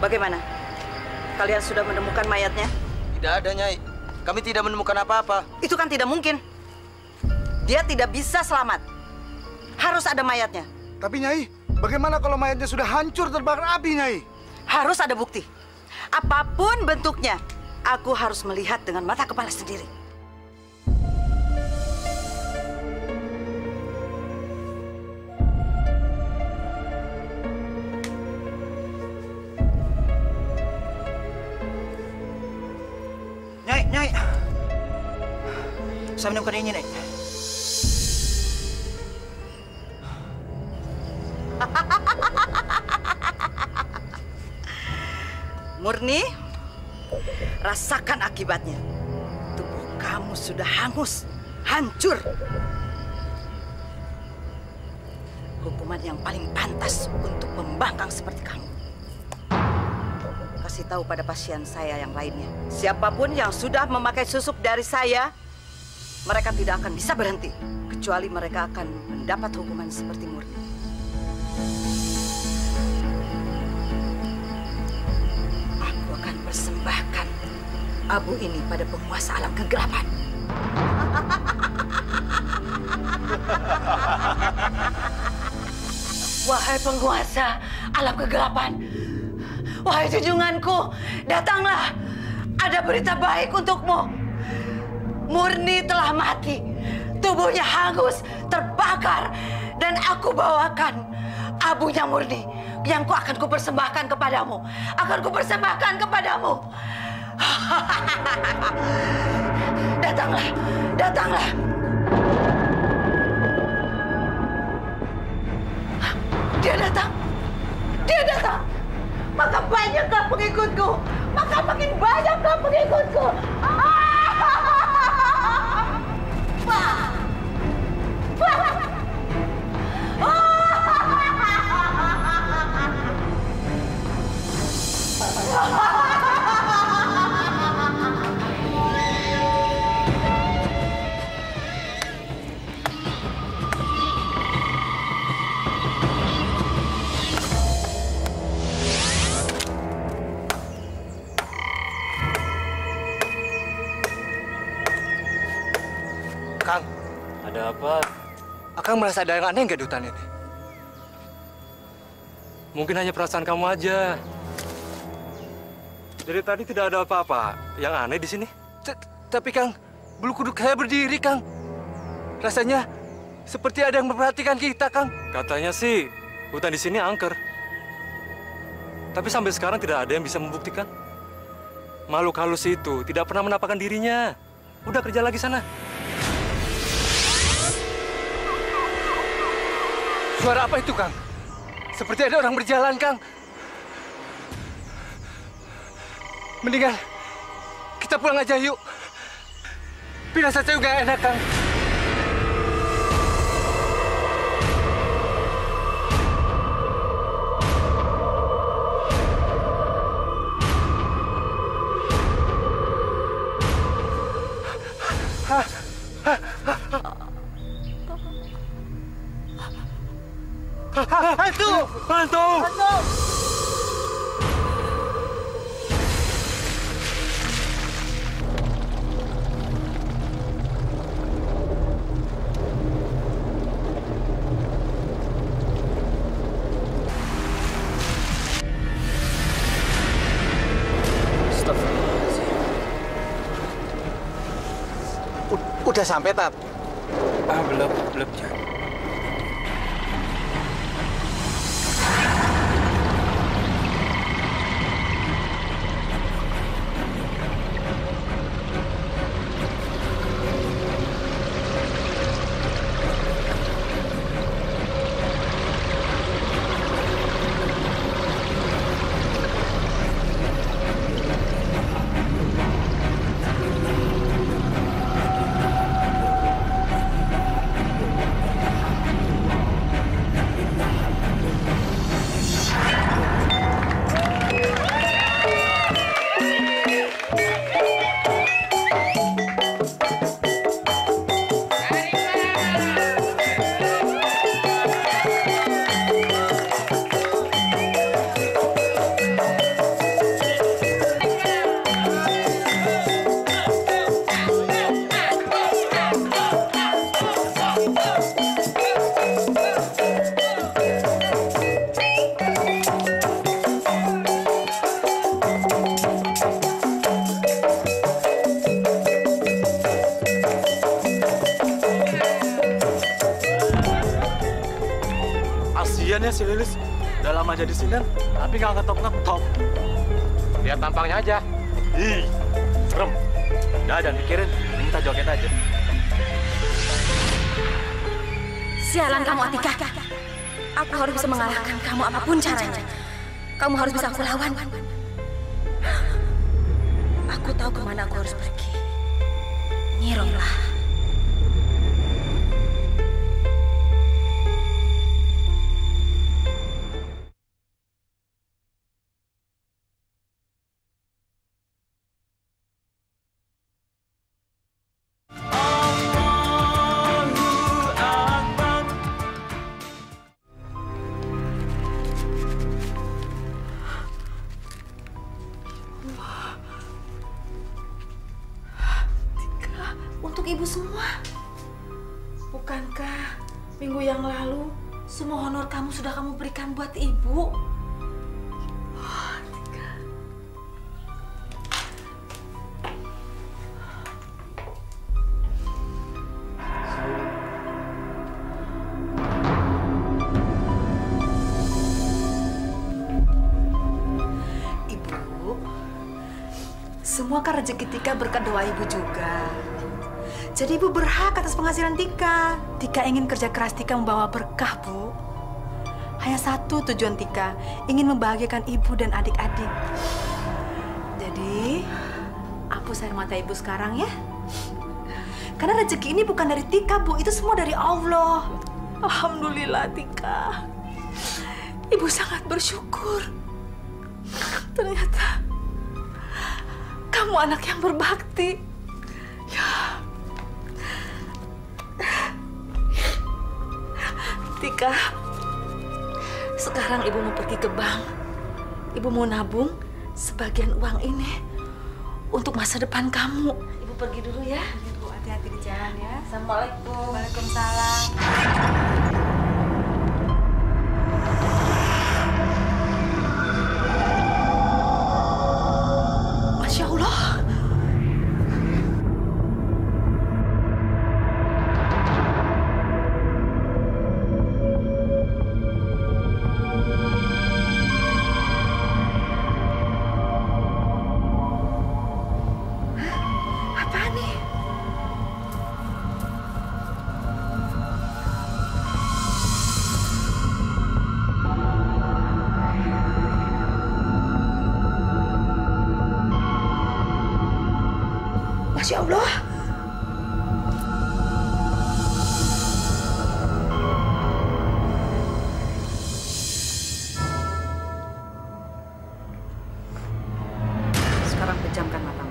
Bagaimana? Kalian sudah menemukan mayatnya? Tidak ada, Nyai. Kami tidak menemukan apa-apa. Itu kan tidak mungkin. Dia tidak bisa selamat. Harus ada mayatnya. Tapi Nyai, bagaimana kalau mayatnya sudah hancur terbakar api, Nyai? Harus ada bukti. Apapun bentuknya, aku harus melihat dengan mata kepala sendiri. Nyai. Saya menemukan ini, Nyai. Murni, rasakan akibatnya. Tubuh kamu sudah hangus, hancur. Hukuman yang paling pantas untuk membangkang seperti kamu. Kasih tahu pada pasien saya yang lainnya. Siapapun yang sudah memakai susuk dari saya, mereka tidak akan bisa berhenti. Kecuali mereka akan mendapat hukuman seperti Murni. Aku akan persembahkan abu ini pada penguasa alam kegelapan. Wahai penguasa alam kegelapan, wahai junjunganku, datanglah. Ada berita baik untukmu. Murni telah mati. Tubuhnya hangus, terbakar. Dan aku bawakan abunya Murni yang akan kupersembahkan kepadamu. Akan kupersembahkan kepadamu. Datanglah, datanglah. Dia datang. Dia datang. Maka banyaklah pengikutku. Maka makin banyaklah pengikutku. Kang, Ada apa? Akang merasa ada yang aneh nggak di hutan ini? Mungkin hanya perasaan kamu aja. Dari tadi tidak ada apa-apa yang aneh di sini. Tapi Kang, bulu kuduk saya berdiri, Kang. Rasanya seperti ada yang memperhatikan kita, Kang. Katanya sih hutan di sini angker. Tapi sampai sekarang tidak ada yang bisa membuktikan. Makhluk halus itu tidak pernah menampakkan dirinya. Udah kerja lagi sana. Suara apa itu, Kang? Seperti ada orang berjalan, Kang. Mendingan kita pulang aja yuk. Pirasa saya nggak enak, Kang. Hantu! Hantu! Udah sampai, Tat? Belum, Jan. Kelihatannya si Lilis udah lama jadi sinden, tapi nggak ngetop-ngetop. Lihat tampangnya aja. Ih, serem. Udah, jangan pikirin. Kita joget aja. Sialan kamu, Atika. Aku harus bisa mengalahkan kamu apapun caranya. Kamu harus bisa aku lawan. Aku tahu kemana aku harus pergi. Nyi Romlah. Untuk ibu semua. Bukankah minggu yang lalu semua honor kamu sudah kamu berikan buat ibu? Tika. Ibu, semua kan rezeki Tika berkat doa ibu juga. Jadi ibu berhak atas penghasilan Tika. Tika ingin kerja keras Tika membawa berkah, Bu. Hanya satu tujuan Tika, ingin membahagiakan ibu dan adik-adik. Jadi, hapus air mata ibu sekarang ya. Karena rezeki ini bukan dari Tika, Bu. Itu semua dari Allah. Alhamdulillah, Tika. Ibu sangat bersyukur. Ternyata kamu anak yang berbakti. Ya. Tika, sekarang ibu mau pergi ke bank. Ibu mau nabung sebagian uang ini untuk masa depan kamu. Ibu pergi dulu ya. Ibu hati-hati di jalan ya. Assalamualaikum. Waalaikumsalam. Masya Allah. Masya Allah. Sekarang pejamkan matamu.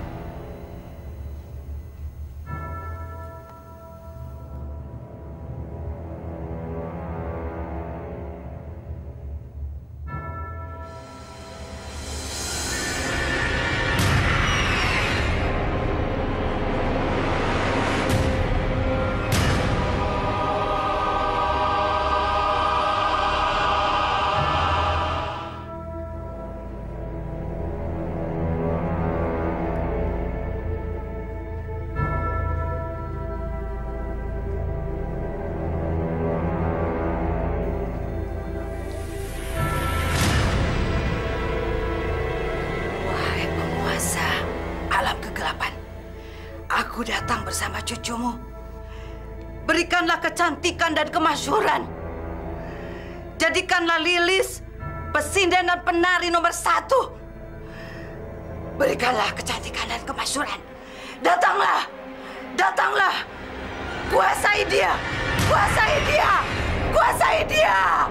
Aku datang bersama cucumu. Berikanlah kecantikan dan kemasyhuran. Jadikanlah Lilis pesinden dan penari nomor 1. Berikanlah kecantikan dan kemasyhuran. Datanglah, datanglah. Kuasai dia, kuasai dia, kuasai dia.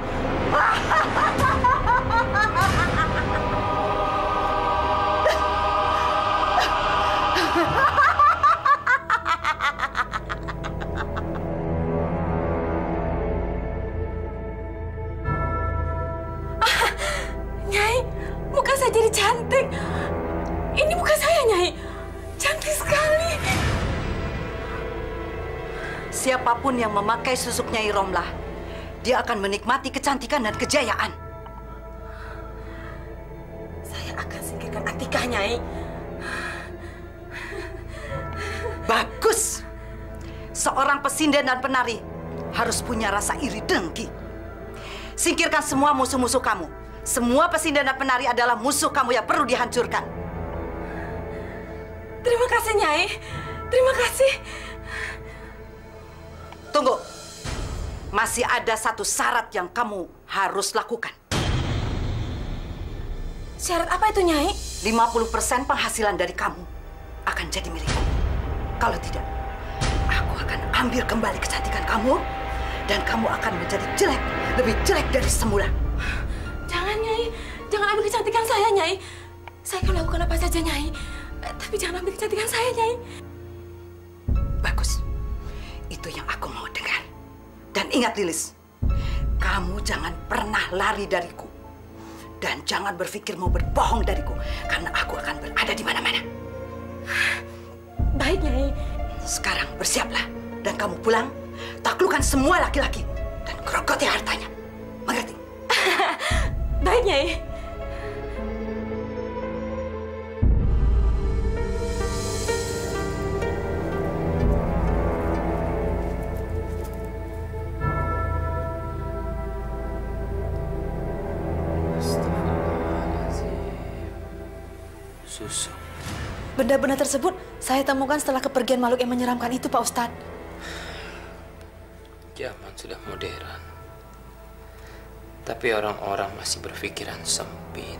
Nyai, muka saya jadi cantik. Ini muka saya, Nyai. Cantik sekali. Siapapun yang memakai susuk Nyai Romlah, dia akan menikmati kecantikan dan kejayaan. Saya akan singkirkan Atika, Nyai. Bagus. Seorang pesinden dan penari harus punya rasa iri dengki. Singkirkan semua musuh-musuh kamu. Semua pesindan dan penari adalah musuh kamu yang perlu dihancurkan. Terima kasih, Nyai. Terima kasih. Tunggu. Masih ada satu syarat yang kamu harus lakukan. Syarat apa itu, Nyai? 50% penghasilan dari kamu akan jadi milikku. Kalau tidak, aku akan ambil kembali kecantikan kamu dan kamu akan menjadi jelek, lebih jelek dari semula. Jangan, Nyai. Jangan ambil kecantikan saya, Nyai. Saya akan lakukan apa saja, Nyai. Tapi jangan ambil kecantikan saya, Nyai. Bagus. Itu yang aku mau dengar. Dan ingat, Lilis, kamu jangan pernah lari dariku. Dan jangan berpikir mau berbohong dariku, karena aku akan berada di mana-mana. Baik, Nyai. Sekarang bersiaplah, dan kamu pulang, taklukkan semua laki-laki, dan gerogoti hartanya. Mengerti? Baik, Nyai. Susu. Benda-benda tersebut saya temukan setelah kepergian makhluk yang menyeramkan itu, Pak Ustadz. Zaman sudah modern. Tapi orang-orang masih berpikiran sempit.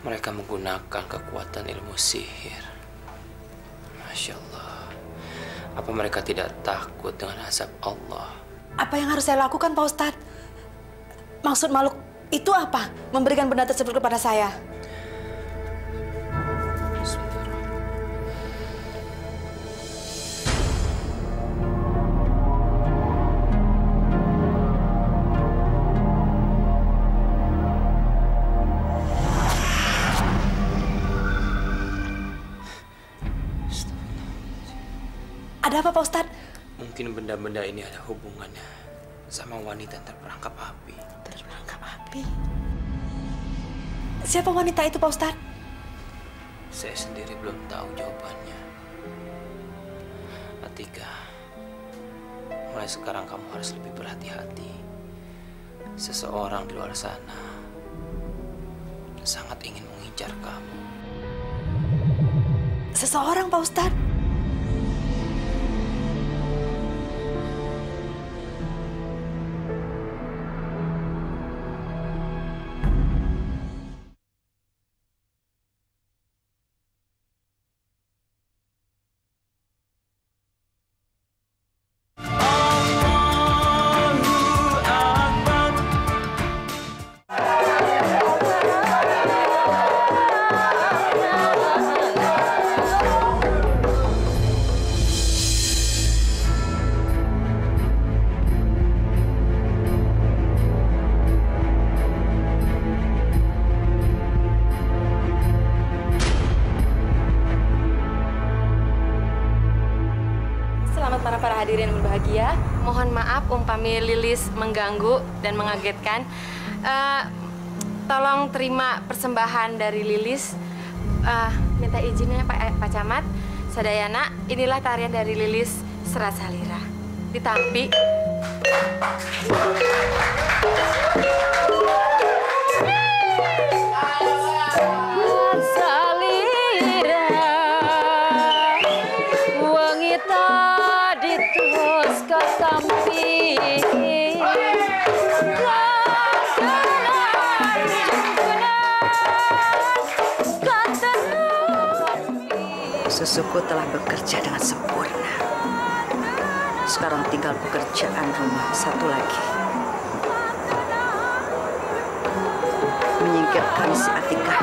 Mereka menggunakan kekuatan ilmu sihir. Masya Allah. Apa mereka tidak takut dengan azab Allah? Apa yang harus saya lakukan, Pak Ustadz? Maksud makhluk itu apa? Memberikan benda tersebut kepada saya. Ada apa, Pak Ustadz? Mungkin benda-benda ini ada hubungannya sama wanita yang terperangkap api. Terperangkap api? Siapa wanita itu, Pak Ustadz? Saya sendiri belum tahu jawabannya. Atika, mulai sekarang kamu harus lebih berhati-hati. Seseorang di luar sana sangat ingin mengincar kamu. Seseorang, Pak Ustadz? Para hadirin yang berbahagia, mohon maaf umpami Lilis mengganggu dan mengagetkan. Tolong terima persembahan dari Lilis. Minta izinnya Pak Camat, Sadayana, inilah tarian dari Lilis Serat Salira. Ditampi. Susuku telah bekerja dengan sempurna. Sekarang tinggal pekerjaan rumah satu lagi. Menyingkirkan si Atika.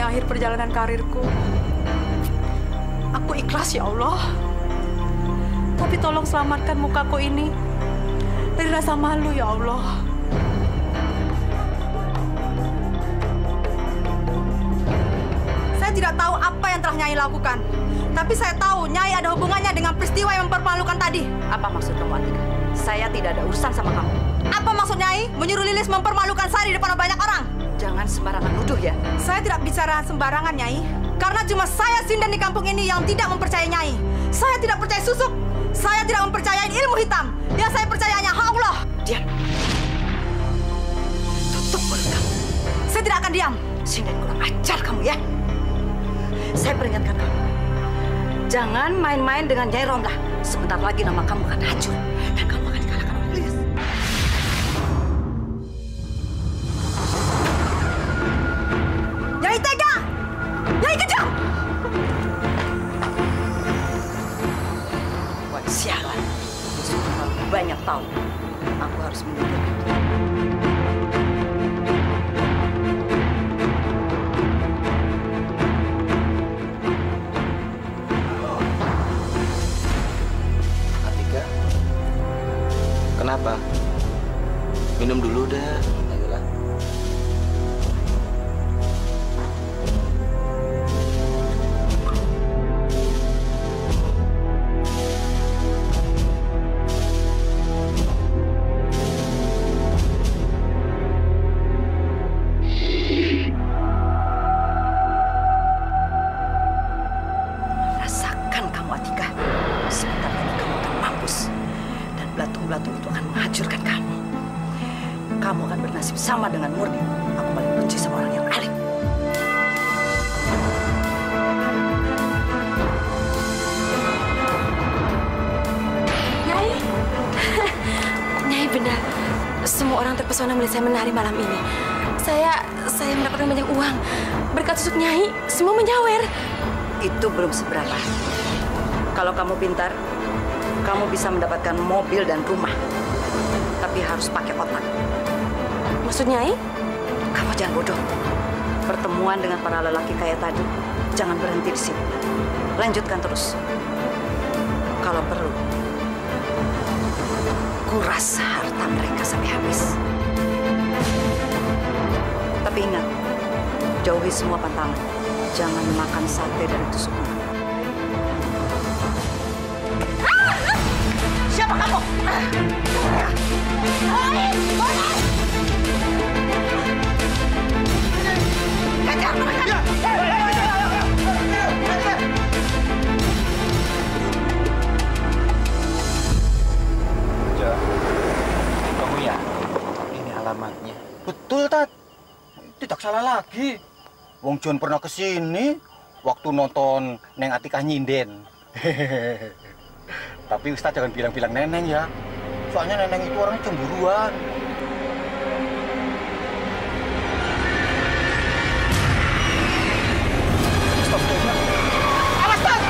Akhir perjalanan karirku. Aku ikhlas, ya Allah. Tapi tolong selamatkan mukaku ini dari rasa malu, ya Allah. Saya tidak tahu apa yang telah Nyai lakukan. Tapi saya tahu Nyai ada hubungannya dengan peristiwa yang mempermalukan tadi. Apa maksud kamu, Atika? Saya tidak ada urusan sama kamu. Apa maksud Nyai menyuruh Lilis mempermalukan saya di depan banyak orang? Jangan sembarangan nuduh ya. Saya tidak bicara sembarangan, Nyai. Karena cuma saya Sinden di kampung ini yang tidak mempercayai Nyai. Saya tidak percaya susuk. Saya tidak mempercayai ilmu hitam. Yang saya percaya hanya hak Allah. Diam. Tutup mulut kamu. Saya tidak akan diam. Sinden kurang ajar kamu ya. Saya peringatkan kamu. Jangan main-main dengan Nyai Romlah. Sebentar lagi nama kamu akan hancur. Dan kamu akan dikalahkan oleh Lilis. Nyai tega! Nyai kejam! Wah, sialan. Sudah kamu banyak tahu. Aku harus menyingkirkan dia. Atika, kenapa? Minum dulu dah. Ayolah. Rasakan kamu, Atika. Sebentar lagi kamu akan mampus. Dan belatung-belatung itu akan menghancurkan kamu. Kamu akan bernasib sama dengan Murni. Aku paling benci sama orang yang alim. Nyai, Nyai benar. Semua orang terpesona melihat saya menari malam ini. Saya mendapatkan banyak uang. Berkat susuk Nyai, semua menyawer. Itu belum seberapa. Kalau kamu pintar, kamu bisa mendapatkan mobil dan rumah. Tapi harus pakai otak. Maksud Nyai? Kamu jangan bodoh. Pertemuan dengan para lelaki kaya tadi, jangan berhenti di sini. Lanjutkan terus. Kalau perlu, kuras harta mereka sampai habis. Tapi ingat, jauhi semua pantangan. Jangan makan sate dari tusuknya. Siapa kamu? Kejar mereka! Kamu ya? Ini alamatnya. Betul, Tat. Tidak salah lagi. Wong John pernah kesini waktu nonton Neng Atika nyinden. Tapi Ustadz jangan bilang-bilang Neneng ya. Soalnya Neneng itu orang cemburuan. Awas, Tat!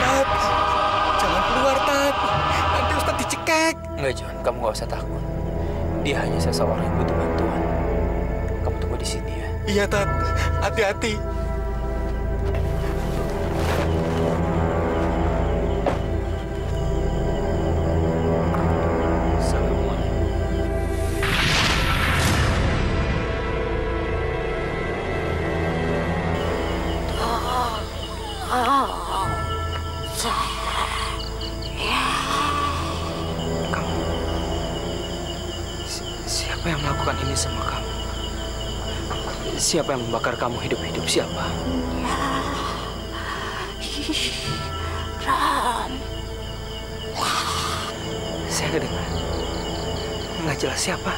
Tat, jangan keluar, Tat. Nanti Ustadz dicekek. Enggak, John. Kamu nggak usah takut. Dia hanya seseorang yang butuh bantuan. Kamu tunggu di sini ya. Iya, Tat. Hati-hati. Siapa yang melakukan ini sama kamu? Siapa yang membakar kamu hidup-hidup? Siapa? Ram. Saya nggak dengar. Nggak jelas siapa.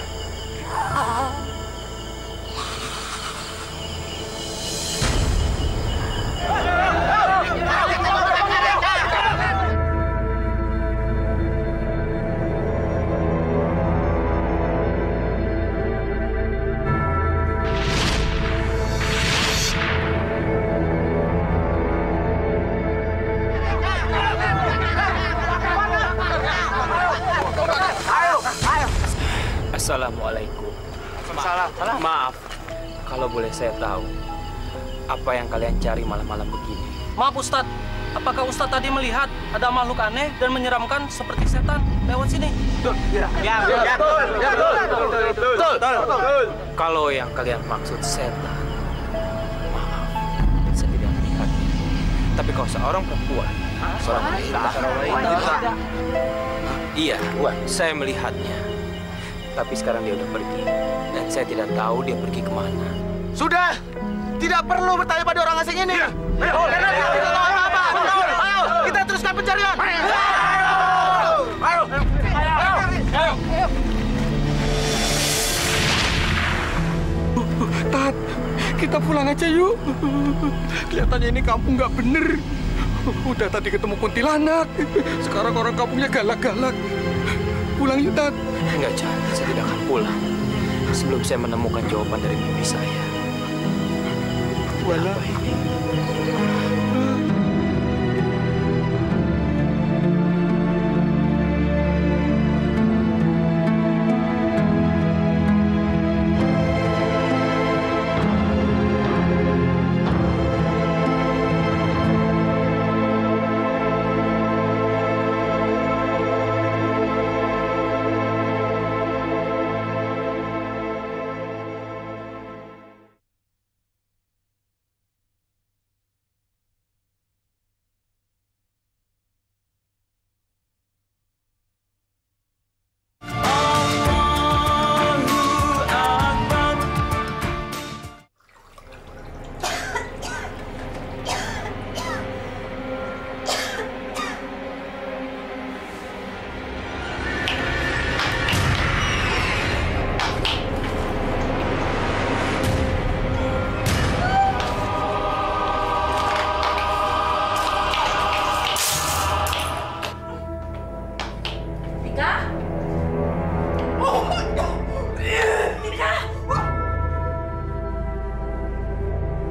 Assalamualaikum. Maaf, kalau boleh saya tahu, apa yang kalian cari malam-malam begini? Maaf Ustadz, apakah Ustadz tadi melihat ada makhluk aneh dan menyeramkan seperti setan lewat sini? Betul. Kalau yang kalian maksud setan, maaf, saya tidak melihatnya. Tapi kalau seorang perempuan, seorang wanita, iya, saya melihatnya. Tapi sekarang dia udah pergi, dan saya tidak tahu dia pergi kemana. Sudah, tidak perlu bertanya pada orang asing ini. Karena dia tidak tahu apa-apa. Ayo, kita teruskan pencarian. Ayo. Tat, kita pulang aja yuk. Kelihatannya ini kampung nggak bener. Udah tadi ketemu kuntilanak, sekarang orang kampungnya galak-galak. Pulang yuk, Tat. Enggak, Chan. Saya tidak akan pulang sebelum saya menemukan jawaban dari mimpi saya. Wala. Apa ini?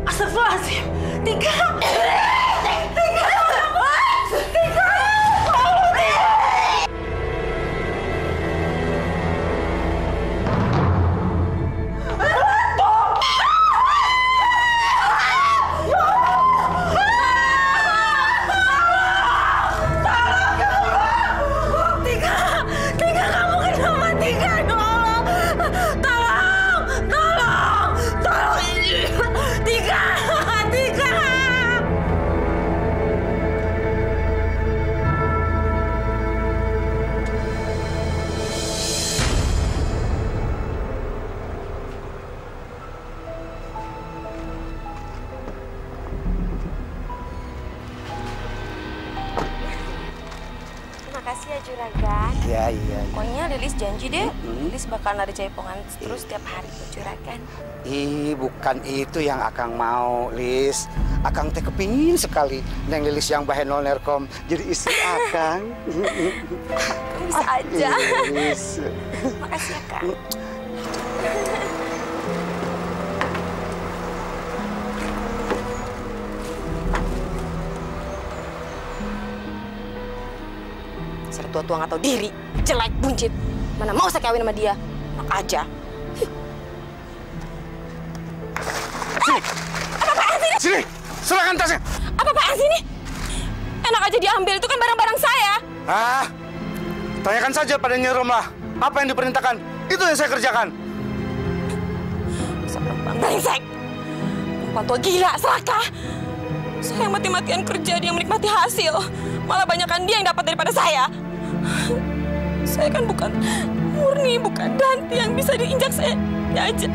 Astagfirullahaladzim. Tika. Makasih ya Juragan. Iya. Pokoknya Lilis janji deh, Lilis bakal lari jaipongan terus tiap hari ke Juragan. Bukan itu yang Akang mau, Lis. Akang teh kepingin sekali Neng Lilis yang bahenol nerkom jadi istri Akang. Kamu bisa aja. Lilis. Makasih ya, Kak. Tua-tua nggak tahu diri, jelek, buncit. Mana mau saya kawin sama dia? Enak aja. Apa-apaan sih ini? Sini, serahkan tasnya. Apa-apaan sih ini? Enak aja diambil, itu kan barang-barang saya. Tanyakan saja pada Nyi Romlah. Apa yang diperintahkan, itu yang saya kerjakan. Bisa perempuan brengsek. Perempuan tua gila, serakah. Saya mati-matian kerja, dia menikmati hasil. Malah banyakkan dia yang dapat daripada saya. Saya kan bukan murni, bukan Danti yang bisa diinjak saya. Ya aja.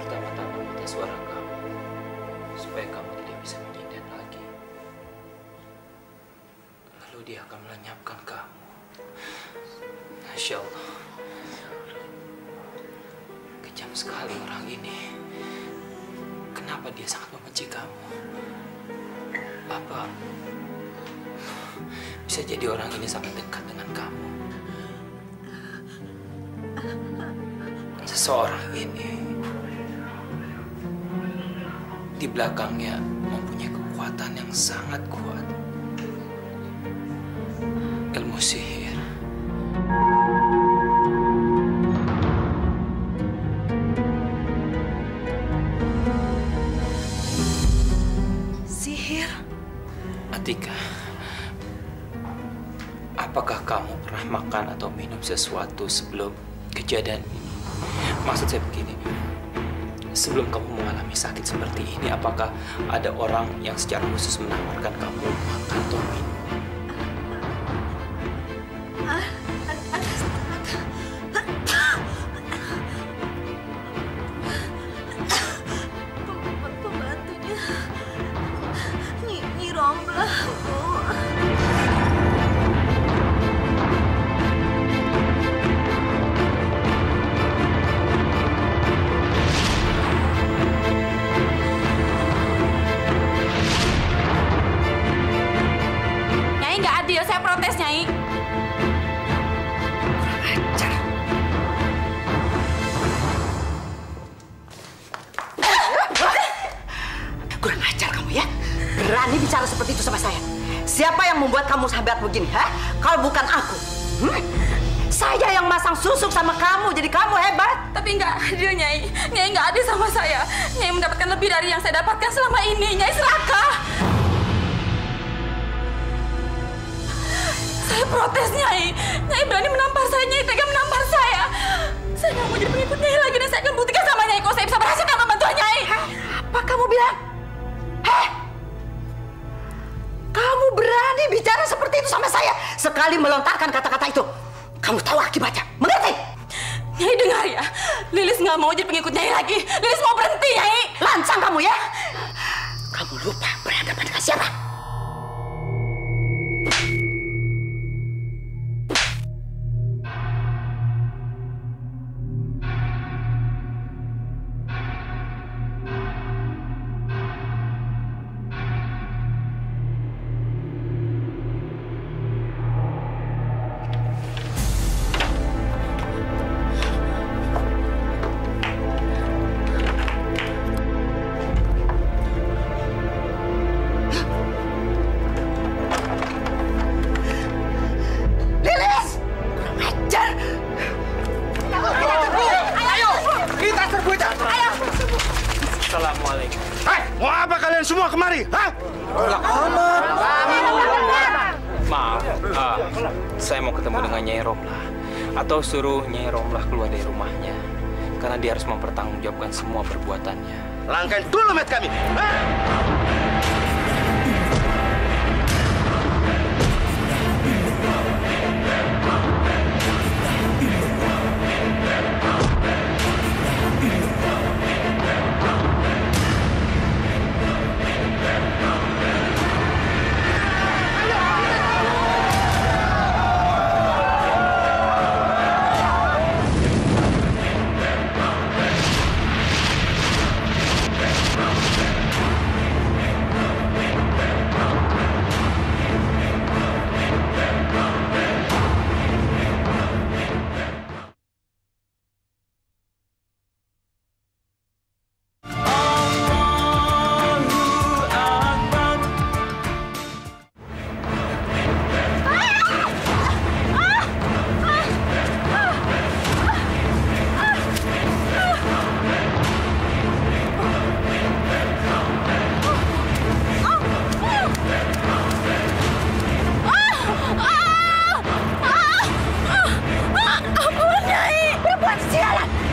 Pertama-tama minta suara kamu, supaya kamu tidak bisa menyindir lagi. Lalu dia akan melenyapkan kamu. Masya Allah. Kejam sekali orang ini. Kenapa dia sangat membenci kamu? Apa bisa jadi orang ini sangat dekat dengan kamu? Seseorang ini di belakangnya mempunyai kekuatan yang sangat kuat. Ilmu sihir. sihir. Atika, apakah kamu pernah makan atau minum sesuatu sebelum kejadian ini? Maksud saya begini, sebelum kamu mengalami sakit seperti ini, apakah ada orang yang secara khusus menawarkan kamu makan atau minum? Pembantunya Nyi Romlah, Bu. Nyai nggak adil, saya protes, Nyai. Kurang ajar kamu ya. Berani bicara seperti itu sama saya. Siapa yang membuat kamu sahabat begini, ha? Kalau bukan aku. Saya yang masang susuk sama kamu, jadi kamu hebat. Tapi nggak adil, Nyai. Nyai nggak adil sama saya. Nyai mendapatkan lebih dari yang saya dapatkan selama ini. Nyai serakah. Saya protes, Nyai. Nyai berani menampar saya. Nyai tega menampar saya. Saya nggak mau jadi pengikut Nyai lagi, dan saya akan buktikan sama Nyai kalau saya bisa berhasil dalam membantu Nyai. Apa kamu bilang? Heh? Kamu berani bicara seperti itu sama saya? Sekali melontarkan kata-kata itu, kamu tahu akibatnya. Mengerti? Nyai dengar ya. Lilis nggak mau jadi pengikut Nyai lagi. Lilis mau berhenti, Nyai. Lancang kamu ya? Kamu lupa berhadapan dengan siapa? Assalamualaikum. Hei, mau apa kalian semua kemari? Hah? Maaf, saya mau ketemu dengan Nyai Romlah. Atau suruh Nyai Romlah keluar dari rumahnya. Karena dia harus mempertanggungjawabkan semua perbuatannya. Langkain dulu met kami. Hah?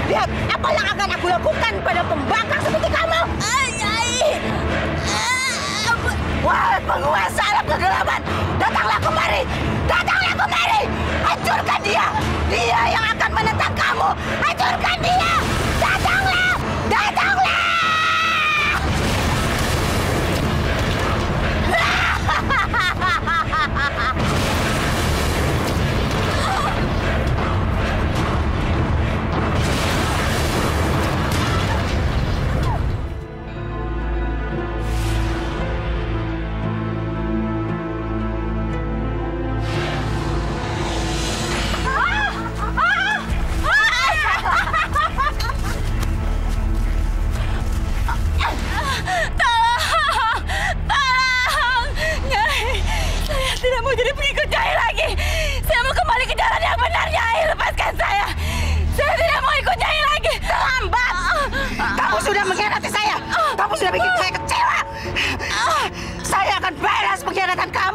Lihat apa yang akan aku lakukan pada pembangkang seperti kamu. Wahai penguasa alam kegelapan, datanglah kemari, datanglah kemari, hancurkan dia, dia yang akan menentang kamu, hancurkan dia, datanglah, datanglah.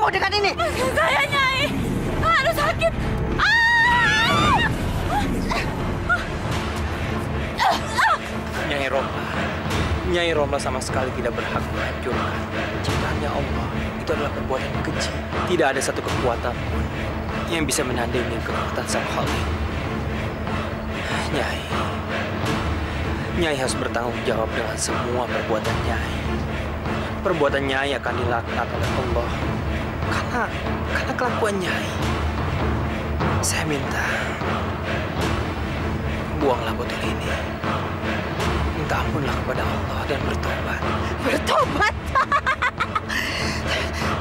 kamu dengan ini? Saya, Nyai. Aduh, sakit. Nyai Romla sama sekali tidak berhak menghancurkan ciptaannya Allah. Itu adalah perbuatan keji. Tidak ada satu kekuatan pun yang bisa menandingi kekuatan Sang Khalik. Nyai harus bertanggung jawab dengan semua perbuatan Nyai. Perbuatan Nyai akan dilaknat oleh Allah karena kelakuan Nyai. Saya minta buanglah botol ini. Minta ampunlah kepada Allah dan bertobat. Bertobat?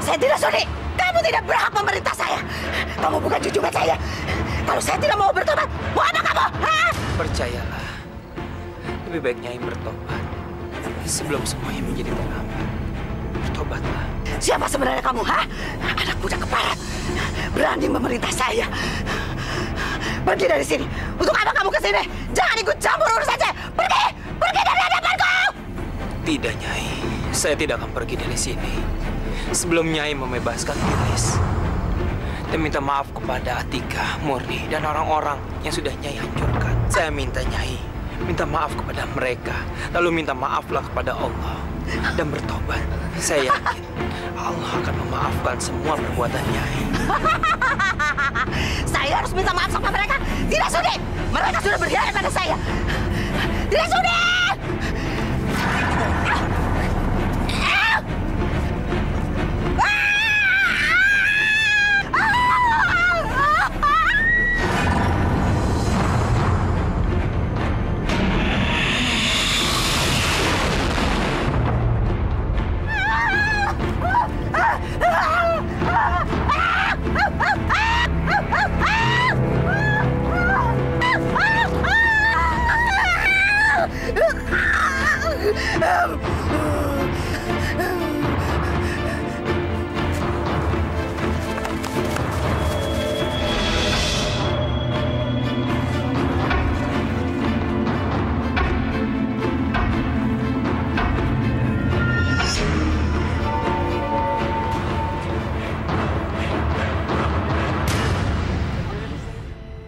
Saya tidak sudi. Kamu tidak berhak memerintah saya. Kamu bukan junjungan saya. Kalau saya tidak mau bertobat, mau apa kamu? Hah? Percayalah, lebih baik Nyai bertobat sebelum semuanya menjadi terlambat. Bertobatlah. Siapa sebenarnya kamu, ha? Anak muda keparat. Berani memerintah saya. Pergi dari sini. Untuk apa kamu ke sini? Jangan ikut campur urusan saya. Pergi! Pergi dari hadapanku! Tidak, Nyai. Saya tidak akan pergi dari sini sebelum Nyai membebaskan Lilis dan minta maaf kepada Atika, Murni, dan orang-orang yang sudah Nyai hancurkan. Saya minta Nyai minta maaf kepada mereka, lalu minta maaflah kepada Allah dan bertobat. Saya yakin Allah akan memaafkan semua perbuatan Nyai. Saya harus minta maaf sama mereka. Tidak sudi. Mereka sudah berkhianat pada saya. Tidak sudi.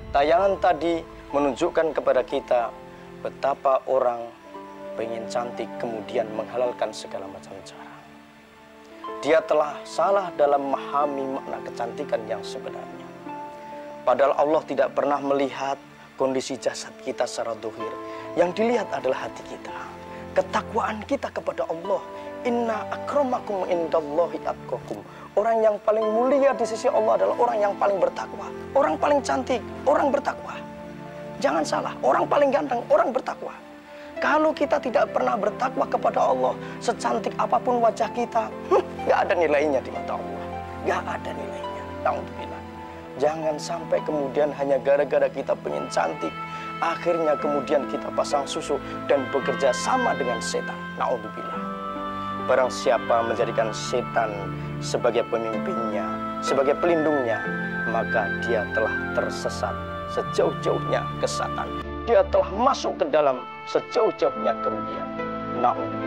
Tayangan tadi menunjukkan kepada kita betapa orang pengen cantik kemudian menghalalkan segala macam cara. Dia telah salah dalam memahami makna kecantikan yang sebenarnya. Padahal Allah tidak pernah melihat kondisi jasad kita secara zahir. Yang dilihat adalah hati kita. Ketakwaan kita kepada Allah. Inna akramakum indallahi atqakum. Orang yang paling mulia di sisi Allah adalah orang yang paling bertakwa. Orang paling cantik, orang bertakwa. Jangan salah, orang paling ganteng, orang bertakwa. Kalau kita tidak pernah bertakwa kepada Allah, secantik apapun wajah kita, nggak ada nilainya di mata Allah. Nggak ada nilainya. Alhamdulillah. Jangan sampai kemudian hanya gara-gara kita pengen cantik, akhirnya kemudian kita pasang susu dan bekerja sama dengan setan. Naudzubillah. Barang siapa menjadikan setan sebagai pemimpinnya, sebagai pelindungnya, maka dia telah tersesat sejauh-jauhnya kesesatan. Dia telah masuk ke dalam sejauh-jauhnya kerugian. Naudzubillah.